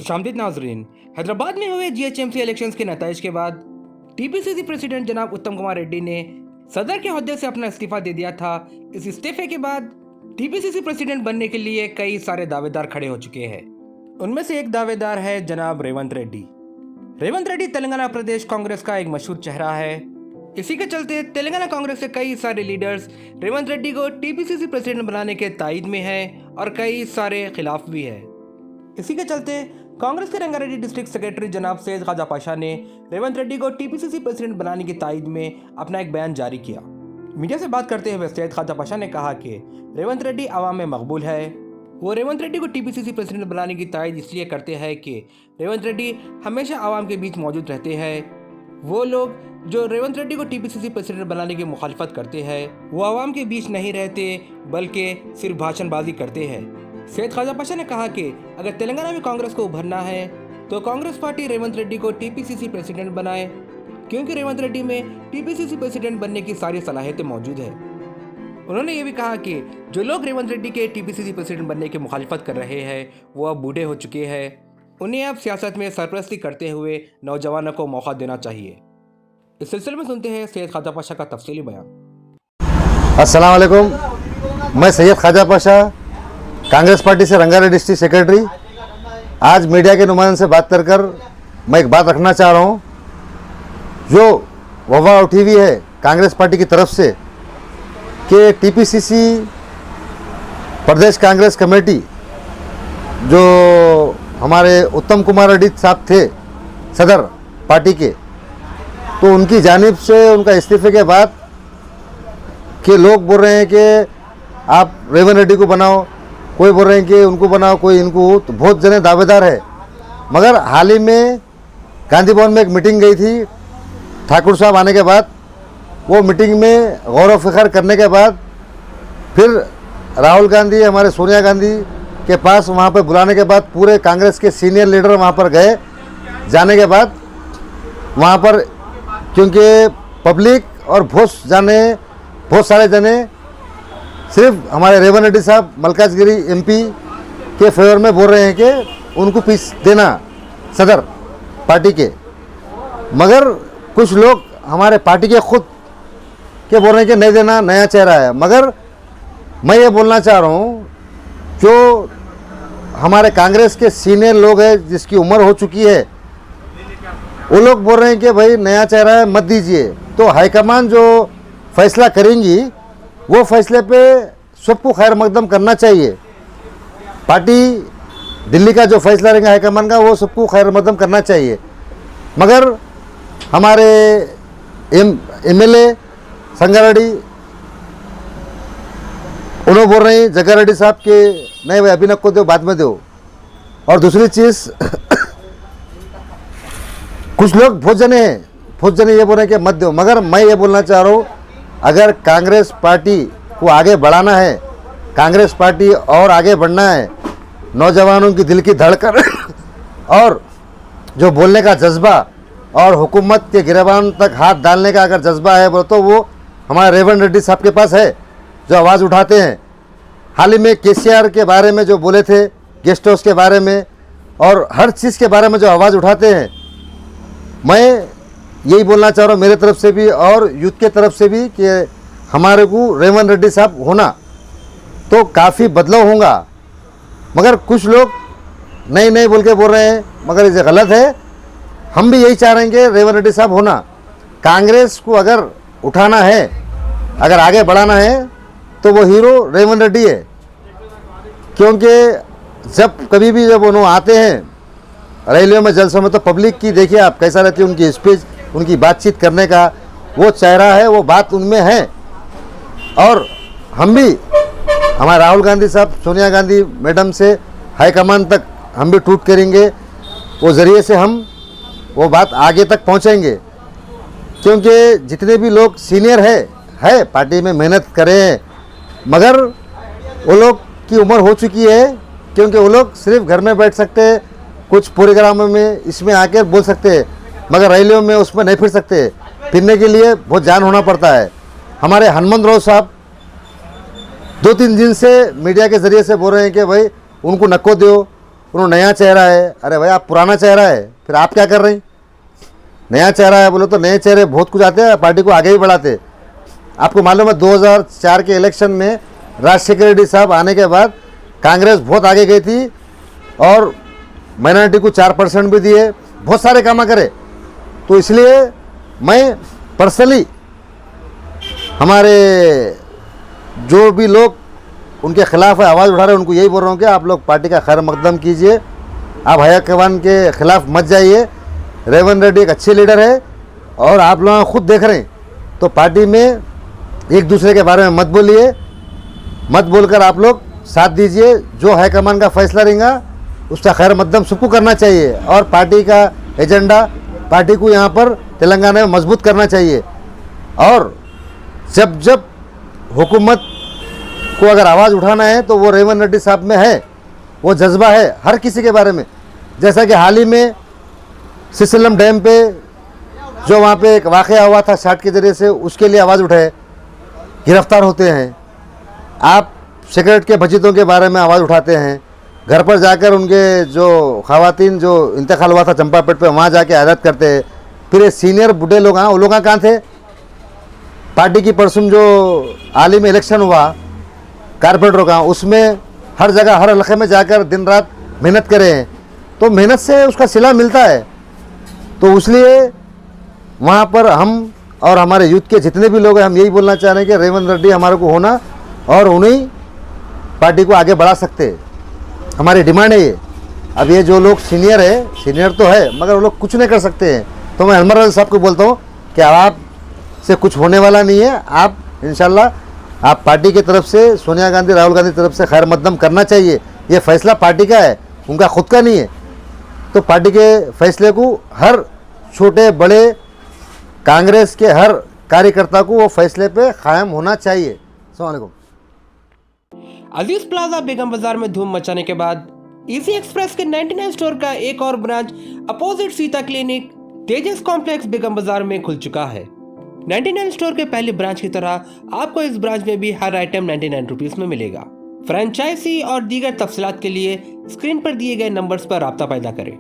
खुशामदीद नाजरीन। हैदराबाद में हुए जीएचएमसी इलेक्शंस के नतीजे के बाद टीपीसीसी प्रेसिडेंट जनाब उत्तम कुमार रेड्डी ने सदर के ओहदे से अपना इस्तीफा दे दिया था। इस इस्तीफे के बाद टीपीसीसी प्रेसिडेंट बनने के लिए कई सारे दावेदार खड़े हो चुके हैं। उनमें से एक दावेदार है जनाब रेवंत रेड्डी। रेवंत रेड्डी तेलंगाना प्रदेश कांग्रेस का एक मशहूर चेहरा है। इसी के चलते तेलंगाना कांग्रेस के कई सारे लीडर्स रेवंत रेड्डी को टीपीसीसी प्रेसिडेंट बनाने के तायद में हैं और कई सारे खिलाफ भी है। इसी के चलते कांग्रेस के रंगारेड्डी डिस्ट्रिक्ट सेक्रेटरी जनाब सैयद ख्वाजा पाशा ने रेवंत रेड्डी को टीपीसीसी प्रेसिडेंट बनाने की तायद में अपना एक बयान जारी किया। मीडिया से बात करते हुए सैयद ख्वाजा पाशा ने कहा कि रेवंत रेड्डी आवाम में मकबूल है। वो रेवंत रेड्डी को टीपीसीसी प्रेसिडेंट बनाने की तायद इसलिए करते हैं कि रेवंत रेड्डी हमेशा आवाम के बीच मौजूद रहते हैं। वो लोग जो रेवंत रेड्डी को टीपीसीसी प्रेसिडेंट बनाने की मुखालफत करते हैं वो आवाम के बीच नहीं रहते बल्कि सिर्फ भाषणबाजी करते हैं। सैयद ख्वाजा पाशा ने कहा कि अगर तेलंगाना में कांग्रेस को उभरना है तो कांग्रेस पार्टी रेवंत रेड्डी को टीपीसीसी प्रेसिडेंट बनाए, क्योंकि रेवंत रेड्डी में टीपीसीसी प्रेसिडेंट बनने की सारी सलाहियतें मौजूद है। उन्होंने ये भी कहा कि जो लोग रेवंत रेड्डी के टीपीसीसी प्रेसिडेंट बनने की मुखालफत कर रहे हैं वो अब बूढ़े हो चुके हैं। उन्हें अब सियासत में सरपरस्ती करते हुए नौजवानों को मौका देना चाहिए। इस सिलसिले में सुनते हैं सैयद ख्वाजा पाशा का तफसीली बयान। अस्सलाम वालेकुम, मैं सैयद ख्वाजा पाशा कांग्रेस पार्टी से रंगारेड्डी डिस्ट्रिक्ट सेक्रेटरी। आज मीडिया के नुमाइंदों से बात कर मैं एक बात रखना चाह रहा हूँ। जो वफा उठी हुई है कांग्रेस पार्टी की तरफ से कि टीपीसीसी प्रदेश कांग्रेस कमेटी जो हमारे उत्तम कुमार रेड्डी साहब थे सदर पार्टी के, तो उनकी जानिब से उनका इस्तीफे के बाद के लोग बोल रहे हैं कि आप रेवंत रेड्डी को बनाओ, कोई बोल रहे हैं कि उनको बनाओ, कोई इनको, तो बहुत जने दावेदार है। मगर हाल ही में गांधी भवन में एक मीटिंग गई थी ठाकुर साहब आने के बाद। वो मीटिंग में गौर फ़िक्र करने के बाद फिर राहुल गांधी हमारे सोनिया गांधी के पास वहाँ पर बुलाने के बाद पूरे कांग्रेस के सीनियर लीडर वहाँ पर गए। जाने के बाद वहाँ पर क्योंकि पब्लिक और बहुत सारे जने सिर्फ हमारे रेवंत रेड्डी साहब मलकाजगिरी एमपी के फेवर में बोल रहे हैं कि उनको पीस देना सदर पार्टी के। मगर कुछ लोग हमारे पार्टी के खुद के बोल रहे हैं कि नहीं देना, नया चेहरा है। मगर मैं ये बोलना चाह रहा हूँ, जो हमारे कांग्रेस के सीनियर लोग हैं जिसकी उम्र हो चुकी है, वो लोग बोल रहे हैं कि भाई नया चेहरा है, मत दीजिए। तो हाईकमान जो फैसला करेंगी वो फैसले पे सबको खैर मकदम करना चाहिए। पार्टी दिल्ली का जो फैसला रहेगा हाईकमान का, वो सबको खैर मकदम करना चाहिए। मगर हमारे एमएलए संगारेड्डी उन्होंने बोल रहे हैं जग्गारेड्डी साहब के नहीं भाई अभी नको दो, बाद में दो। और दूसरी चीज़ कुछ लोग बहुत जने ये बोल रहे हैं कि मत दो। मगर मैं ये बोलना चाह रहा हूँ, अगर कांग्रेस पार्टी को आगे बढ़ाना है, कांग्रेस पार्टी और आगे बढ़ना है, नौजवानों की दिल की धड़कन और जो बोलने का जज्बा और हुकूमत के गिरबान तक हाथ डालने का अगर जज्बा है तो वो हमारे रेवंत रेड्डी साहब के पास है, जो आवाज़ उठाते हैं। हाल ही में केसीआर के बारे में जो बोले थे, गेस्ट हाउस के बारे में और हर चीज़ के बारे में जो आवाज़ उठाते हैं, मैं यही बोलना चाह रहा हूँ मेरे तरफ से भी और यूथ के तरफ से भी कि हमारे को रेवंत रेड्डी साहब होना तो काफ़ी बदलाव होगा। मगर कुछ लोग नहीं बोल के बोल रहे हैं, मगर ये गलत है। हम भी यही चाह रहे हैं कि रेवंत रेड्डी साहब होना। कांग्रेस को अगर उठाना है, अगर आगे बढ़ाना है तो वो हीरो रेवंत रेड्डी है। क्योंकि जब कभी भी जब उन्होंने आते हैं रैलियों में, जलसों में, तो पब्लिक की देखिए आप कैसा रहती है उनकी स्पीच, उनकी बातचीत करने का वो चेहरा है, वो बात उनमें है। और हम भी हमारे राहुल गांधी साहब, सोनिया गांधी मैडम से हाईकमान तक हम भी टूट करेंगे, वो ज़रिए से हम वो बात आगे तक पहुंचेंगे। क्योंकि जितने भी लोग सीनियर है पार्टी में मेहनत करें, मगर वो लोग की उम्र हो चुकी है। क्योंकि वो लोग सिर्फ घर में बैठ सकते हैं, कुछ प्रोग्रामों में इसमें आकर बोल सकते हैं, मगर रैलियों में उसमें नहीं फिर सकते। फिरने के लिए बहुत जान होना पड़ता है। हमारे हनुमंत राव साहब 2-3 दिन से मीडिया के ज़रिए से बोल रहे हैं कि भाई उनको नको दो, उन्होंने नया चेहरा है। अरे भाई आप पुराना चेहरा है, फिर आप क्या कर रहे हैं? नया चेहरा है बोलो तो नए चेहरे बहुत कुछ आते हैं, पार्टी को आगे ही बढ़ाते। आपको मालूम है 2004 के इलेक्शन में राजशेखर रेड्डी साहब आने के बाद कांग्रेस बहुत आगे गई थी और माइनॉरिटी को 4% भी दिए, बहुत सारे काम करे। तो इसलिए मैं पर्सनली हमारे जो भी लोग उनके खिलाफ आवाज़ उठा रहे हैं उनको यही बोल रहा हूँ कि आप लोग पार्टी का खैर मकदम कीजिए, आप हाईकमान के खिलाफ मत जाइए। रेवंत रेड्डी एक अच्छे लीडर है और आप लोग खुद देख रहे हैं, तो पार्टी में एक दूसरे के बारे में मत बोलिए, मत बोलकर आप लोग साथ दीजिए। जो हाईकमान का फैसला रहेगा उसका खैर मकदम सबको करना चाहिए और पार्टी का एजेंडा पार्टी को यहाँ पर तेलंगाना में मजबूत करना चाहिए। और जब जब हुकूमत को अगर आवाज़ उठाना है तो वो रेवंत रेड्डी साहब में है, वो जज्बा है हर किसी के बारे में। जैसा कि हाल ही में सिसलम डैम पे जो वहाँ पे एक वाक़या हुआ था शाट के ज़रिए से, उसके लिए आवाज़ उठाए, गिरफ्तार होते हैं। आप सिगरेट के बचतों के बारे में आवाज़ उठाते हैं, घर पर जाकर उनके जो ख़वातीन जो इंतकाल हुआ था चंपापेट पे वहाँ जाके आदत करते हैं। फिर ये सीनियर बूढ़े लोग वो लोग कहाँ थे? पार्टी की परसों जो हाल ही में इलेक्शन हुआ कारपोरेटर का, उसमें हर जगह हर इलाके में जाकर दिन रात मेहनत करे हैं, तो मेहनत से उसका सिला मिलता है। तो इसलिए वहाँ पर हम और हमारे यूथ के जितने भी लोग हैं हम यही बोलना चाह रहे हैं कि रेवंत रेड्डी हमारे को होना और उन्हीं पार्टी को आगे बढ़ा सकते हैं, हमारी डिमांड है ये। अब ये जो लोग सीनियर है, सीनियर तो है मगर वो लोग कुछ नहीं कर सकते हैं। तो मैं अनवर साहब को बोलता हूँ कि आप से कुछ होने वाला नहीं है। आप इंशाल्लाह आप पार्टी की तरफ से सोनिया गांधी राहुल गांधी की तरफ से खैर मकदम करना चाहिए। ये फैसला पार्टी का है, उनका खुद का नहीं है। तो पार्टी के फैसले को हर छोटे बड़े कांग्रेस के हर कार्यकर्ता को वो फैसले पे कायम होना चाहिए। अस्सलाम वालेकुम। अजीज प्लाजा बेगम बाजार में धूम मचाने के बाद इजी एक्सप्रेस के 99 स्टोर का एक और ब्रांच अपोजिट सीता क्लिनिक तेजस कॉम्प्लेक्स बेगम बाजार में खुल चुका है। 99 स्टोर के पहले ब्रांच की तरह आपको इस ब्रांच में भी हर आइटम 99 रुपीस में मिलेगा। फ्रेंचाइजी और दीगर तफसीलात के लिए स्क्रीन पर दिए गए नंबर्स पर राब्ता पैदा करें।